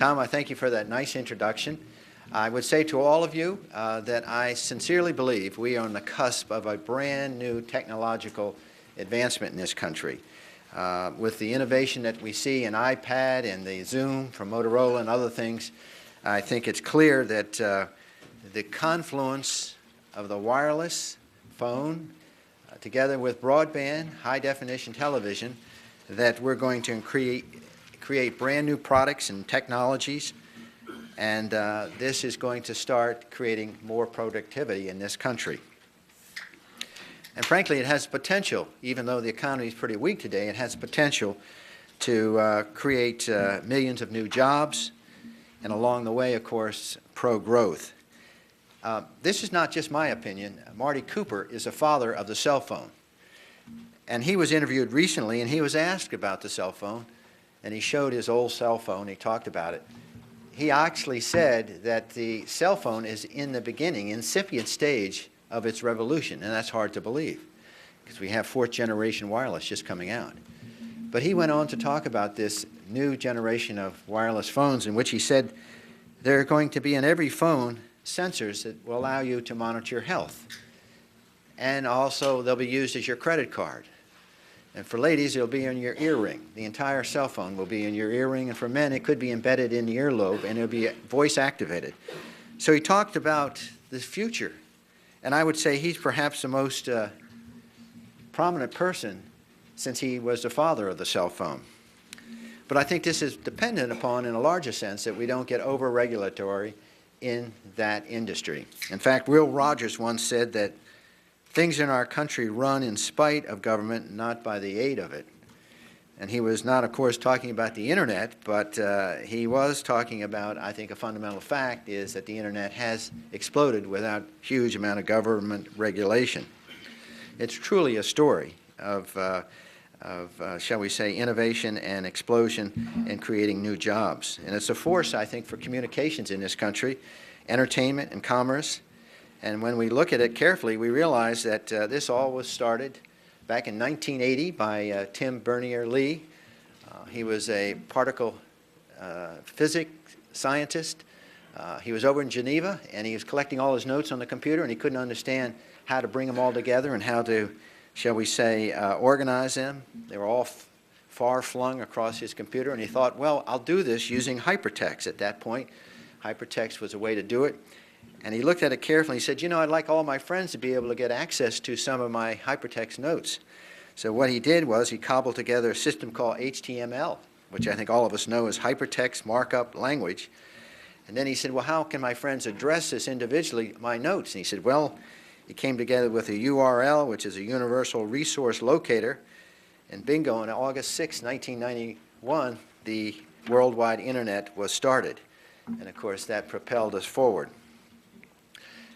Tom, I thank you for that nice introduction. I would say to all of you that I sincerely believe we are on the cusp of a brand new technological advancement in this country. With the innovation that we see in iPad and the Zoom from Motorola and other things, I think it's clear that the confluence of the wireless phone together with broadband, high-definition television, that we're going to create brand new products and technologies, and this is going to start creating more productivity in this country. And frankly, it has potential, even though the economy is pretty weak today, it has potential to create millions of new jobs, and along the way, of course, pro-growth. This is not just my opinion. Marty Cooper is the father of the cell phone. And he was interviewed recently, and he was asked about the cell phone, and he showed his old cell phone. He talked about it. He actually said that the cell phone is in the beginning, incipient stage of its revolution, and that's hard to believe because we have fourth-generation wireless just coming out. But he went on to talk about this new generation of wireless phones in which he said there are going to be in every phone sensors that will allow you to monitor your health. And also they'll be used as your credit card. And for ladies, it'll be in your earring. The entire cell phone will be in your earring, and for men, it could be embedded in the earlobe, and it'll be voice activated. So he talked about the future, and I would say he's perhaps the most prominent person since he was the father of the cell phone. But I think this is dependent upon, in a larger sense, that we don't get over-regulatory in that industry. In fact, Will Rogers once said that things in our country run in spite of government, not by the aid of it. And he was not, of course, talking about the Internet, but he was talking about, I think, a fundamental fact is that the Internet has exploded without huge amount of government regulation. It's truly a story of shall we say, innovation and explosion in creating new jobs. And it's a force, I think, for communications in this country, entertainment and commerce. And when we look at it carefully, we realize that this all was started back in 1980 by Tim Berners-Lee. He was a particle physics scientist. He was over in Geneva, and he was collecting all his notes on the computer, and he couldn't understand how to bring them all together and how to, shall we say, organize them. They were all far flung across his computer, and he thought, well, I'll do this using hypertext at that point. Hypertext was a way to do it. And he looked at it carefully. He said, you know, I'd like all my friends to be able to get access to some of my hypertext notes. So what he did was he cobbled together a system called HTML, which I think all of us know is hypertext markup language. And then he said, well, how can my friends address this individually, my notes? And he said, well, he came together with a URL, which is a universal resource locator, and bingo, on August 6, 1991, the worldwide Internet was started. And of course, that propelled us forward.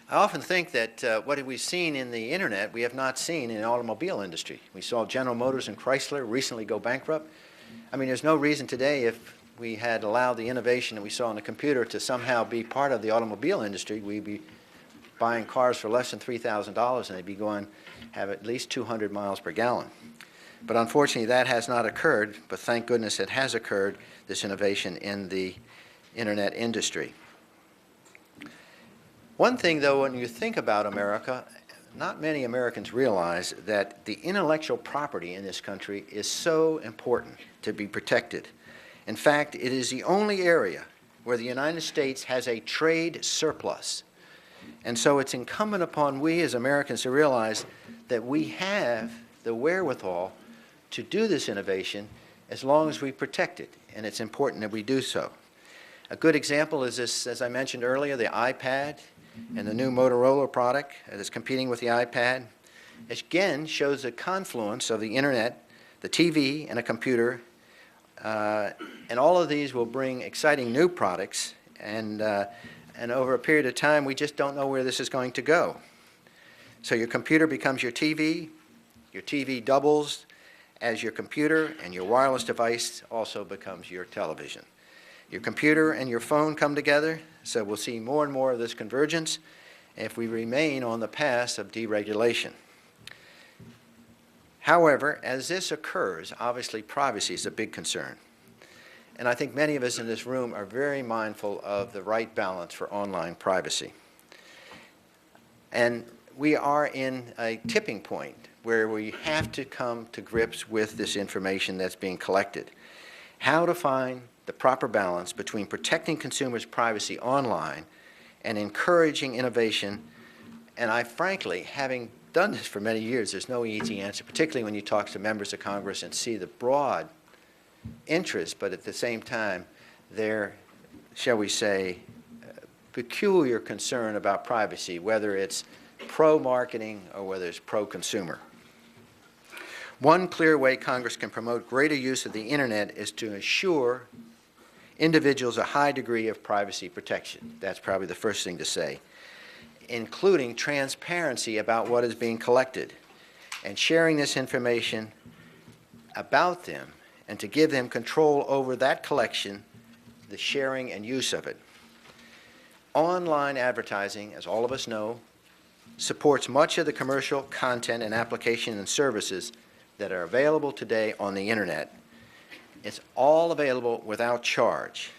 I often think that what we've seen in the Internet, we have not seen in the automobile industry. We saw General Motors and Chrysler recently go bankrupt. I mean, there's no reason today, if we had allowed the innovation that we saw in the computer to somehow be part of the automobile industry, we'd be buying cars for less than $3,000, and they'd be going, have at least 200 miles per gallon. But unfortunately, that has not occurred, but thank goodness it has occurred, this innovation in the Internet industry. One thing, though, when you think about America, not many Americans realize that the intellectual property in this country is so important to be protected. In fact, it is the only area where the United States has a trade surplus. And so it's incumbent upon we as Americans to realize that we have the wherewithal to do this innovation as long as we protect it, and it's important that we do so. A good example is this, as I mentioned earlier, the iPad and the new Motorola product that is competing with the iPad. It again shows the confluence of the Internet, the TV, and a computer, and all of these will bring exciting new products, and over a period of time, we just don't know where this is going to go. So your computer becomes your TV doubles as your computer, and your wireless device also becomes your television. Your computer and your phone come together, so we'll see more and more of this convergence if we remain on the path of deregulation. However, as this occurs, obviously privacy is a big concern. And I think many of us in this room are very mindful of the right balance for online privacy. And we are in a tipping point where we have to come to grips with this information that's being collected. How to find the proper balance between protecting consumers' privacy online and encouraging innovation. And I frankly, having done this for many years, there's no easy answer, particularly when you talk to members of Congress and see the broad interest, but at the same time, their, shall we say, peculiar concern about privacy, whether it's pro-marketing or whether it's pro-consumer. One clear way Congress can promote greater use of the Internet is to assure individuals a high degree of privacy protection. That's probably the first thing to say, including transparency about what is being collected and sharing this information about them and to give them control over that collection, the sharing and use of it. Online advertising, as all of us know, supports much of the commercial content and application and services that are available today on the Internet. It's all available without charge,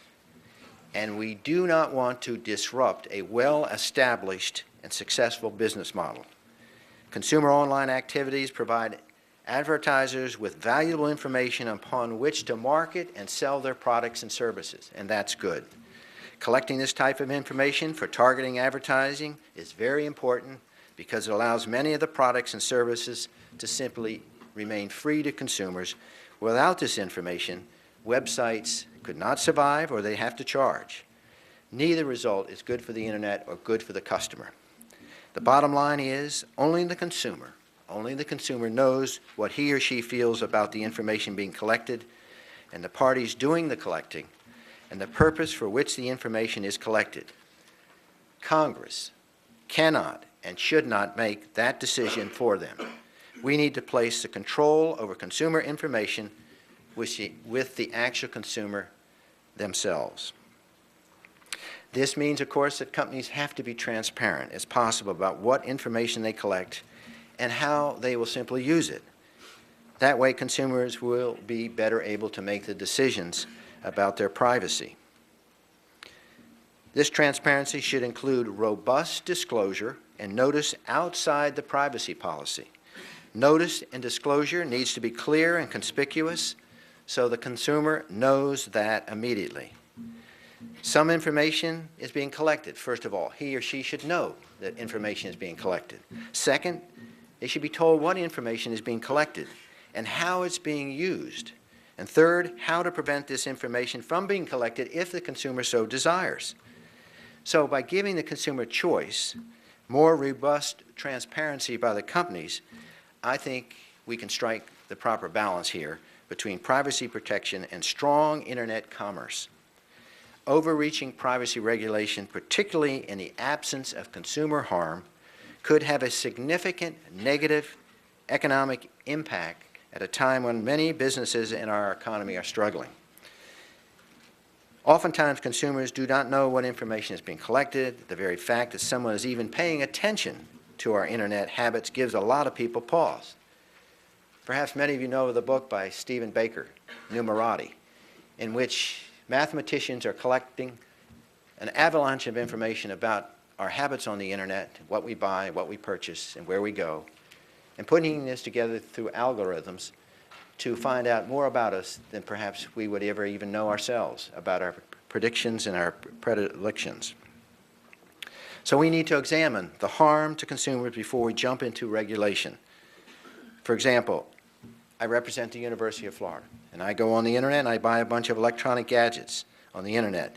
and we do not want to disrupt a well-established and successful business model. Consumer online activities provide advertisers with valuable information upon which to market and sell their products and services, and that's good. Collecting this type of information for targeting advertising is very important because it allows many of the products and services to simply remain free to consumers. Without this information, websites could not survive or they have to charge. Neither result is good for the Internet or good for the customer. The bottom line is only the consumer knows what he or she feels about the information being collected and the parties doing the collecting and the purpose for which the information is collected. Congress cannot and should not make that decision for them. We need to place the control over consumer information with the actual consumer themselves. This means, of course, that companies have to be transparent as possible about what information they collect and how they will simply use it. That way, consumers will be better able to make the decisions about their privacy. This transparency should include robust disclosure and notice outside the privacy policy. Notice and disclosure needs to be clear and conspicuous so the consumer knows that immediately. Some information is being collected. First of all, he or she should know that information is being collected. Second, they should be told what information is being collected and how it's being used. And third, how to prevent this information from being collected if the consumer so desires. So by giving the consumer choice, more robust transparency by the companies, I think we can strike the proper balance here between privacy protection and strong Internet commerce. Overreaching privacy regulation, particularly in the absence of consumer harm, could have a significant negative economic impact at a time when many businesses in our economy are struggling. Oftentimes, consumers do not know what information is being collected. The very fact that someone is even paying attention to our Internet habits gives a lot of people pause. Perhaps many of you know the book by Stephen Baker, Numerati, in which mathematicians are collecting an avalanche of information about our habits on the Internet, what we buy, what we purchase, and where we go, and putting this together through algorithms to find out more about us than perhaps we would ever even know ourselves about our predictions and our predilections. So we need to examine the harm to consumers before we jump into regulation. For example, I represent the University of Florida, and I go on the Internet and I buy a bunch of electronic gadgets on the Internet.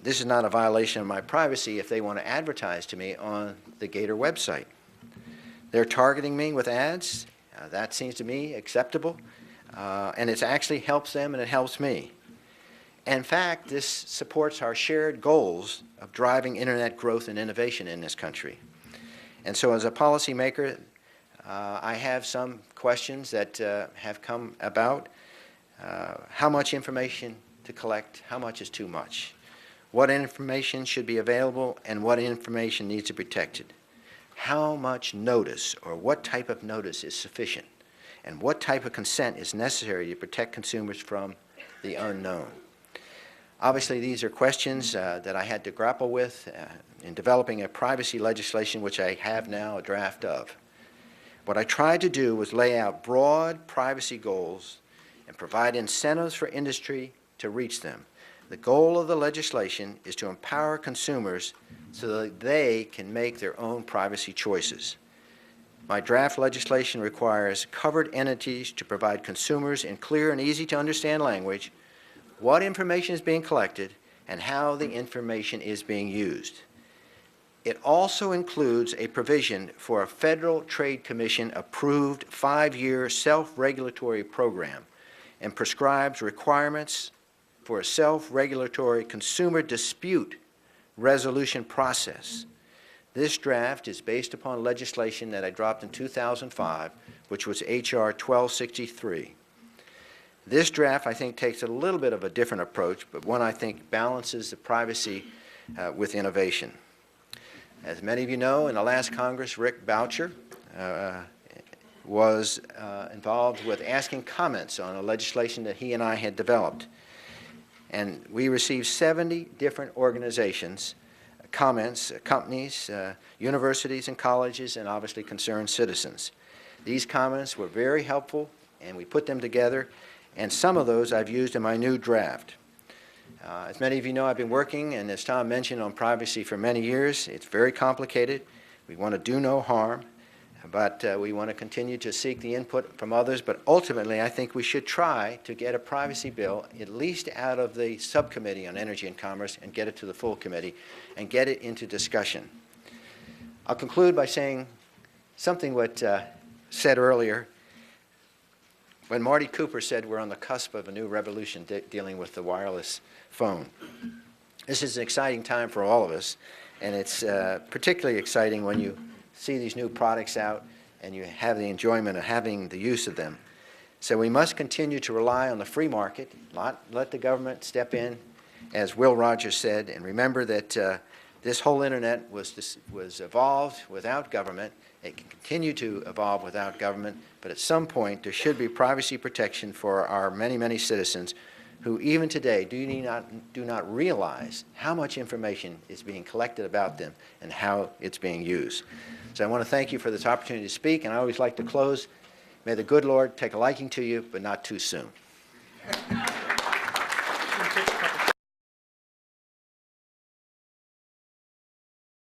This is not a violation of my privacy if they want to advertise to me on the Gator website. They're targeting me with ads. That seems to me acceptable, and it actually helps them and it helps me. In fact, this supports our shared goals of driving Internet growth and innovation in this country. And so as a policymaker, I have some questions that have come about. How much information to collect? How much is too much? What information should be available and what information needs to be protected? How much notice or what type of notice is sufficient? And what type of consent is necessary to protect consumers from the unknown. Obviously, these are questions that I had to grapple with in developing a privacy legislation, which I have now a draft of. What I tried to do was lay out broad privacy goals and provide incentives for industry to reach them. The goal of the legislation is to empower consumers so that they can make their own privacy choices. My draft legislation requires covered entities to provide consumers in clear and easy-to-understand language what information is being collected and how the information is being used. It also includes a provision for a Federal Trade Commission approved 5-year self-regulatory program and prescribes requirements for a self-regulatory consumer dispute resolution process. This draft is based upon legislation that I dropped in 2005, which was H.R. 1263. This draft, I think, takes a little bit of a different approach, but one I think balances the privacy with innovation. As many of you know, in the last Congress, Rick Boucher was involved with asking comments on a legislation that he and I had developed. And we received 70 different organizations, comments, companies, universities and colleges, and obviously concerned citizens. These comments were very helpful, and we put them together, and some of those I've used in my new draft. As many of you know, I've been working, and as Tom mentioned, on privacy for many years. It's very complicated. We want to do no harm, but we want to continue to seek the input from others. But ultimately, I think we should try to get a privacy bill at least out of the subcommittee on energy and commerce and get it to the full committee and get it into discussion. I'll conclude by saying something what said earlier. When Marty Cooper said we're on the cusp of a new revolution dealing with the wireless phone. This is an exciting time for all of us, and it's particularly exciting when you see these new products out and you have the enjoyment of having the use of them. So we must continue to rely on the free market, not let the government step in, as Will Rogers said, and remember that this whole internet was evolved without government. It can continue to evolve without government, but at some point there should be privacy protection for our many, many citizens who even today do not realize how much information is being collected about them and how it's being used. So I want to thank you for this opportunity to speak, and I always like to close. May the good Lord take a liking to you, but not too soon.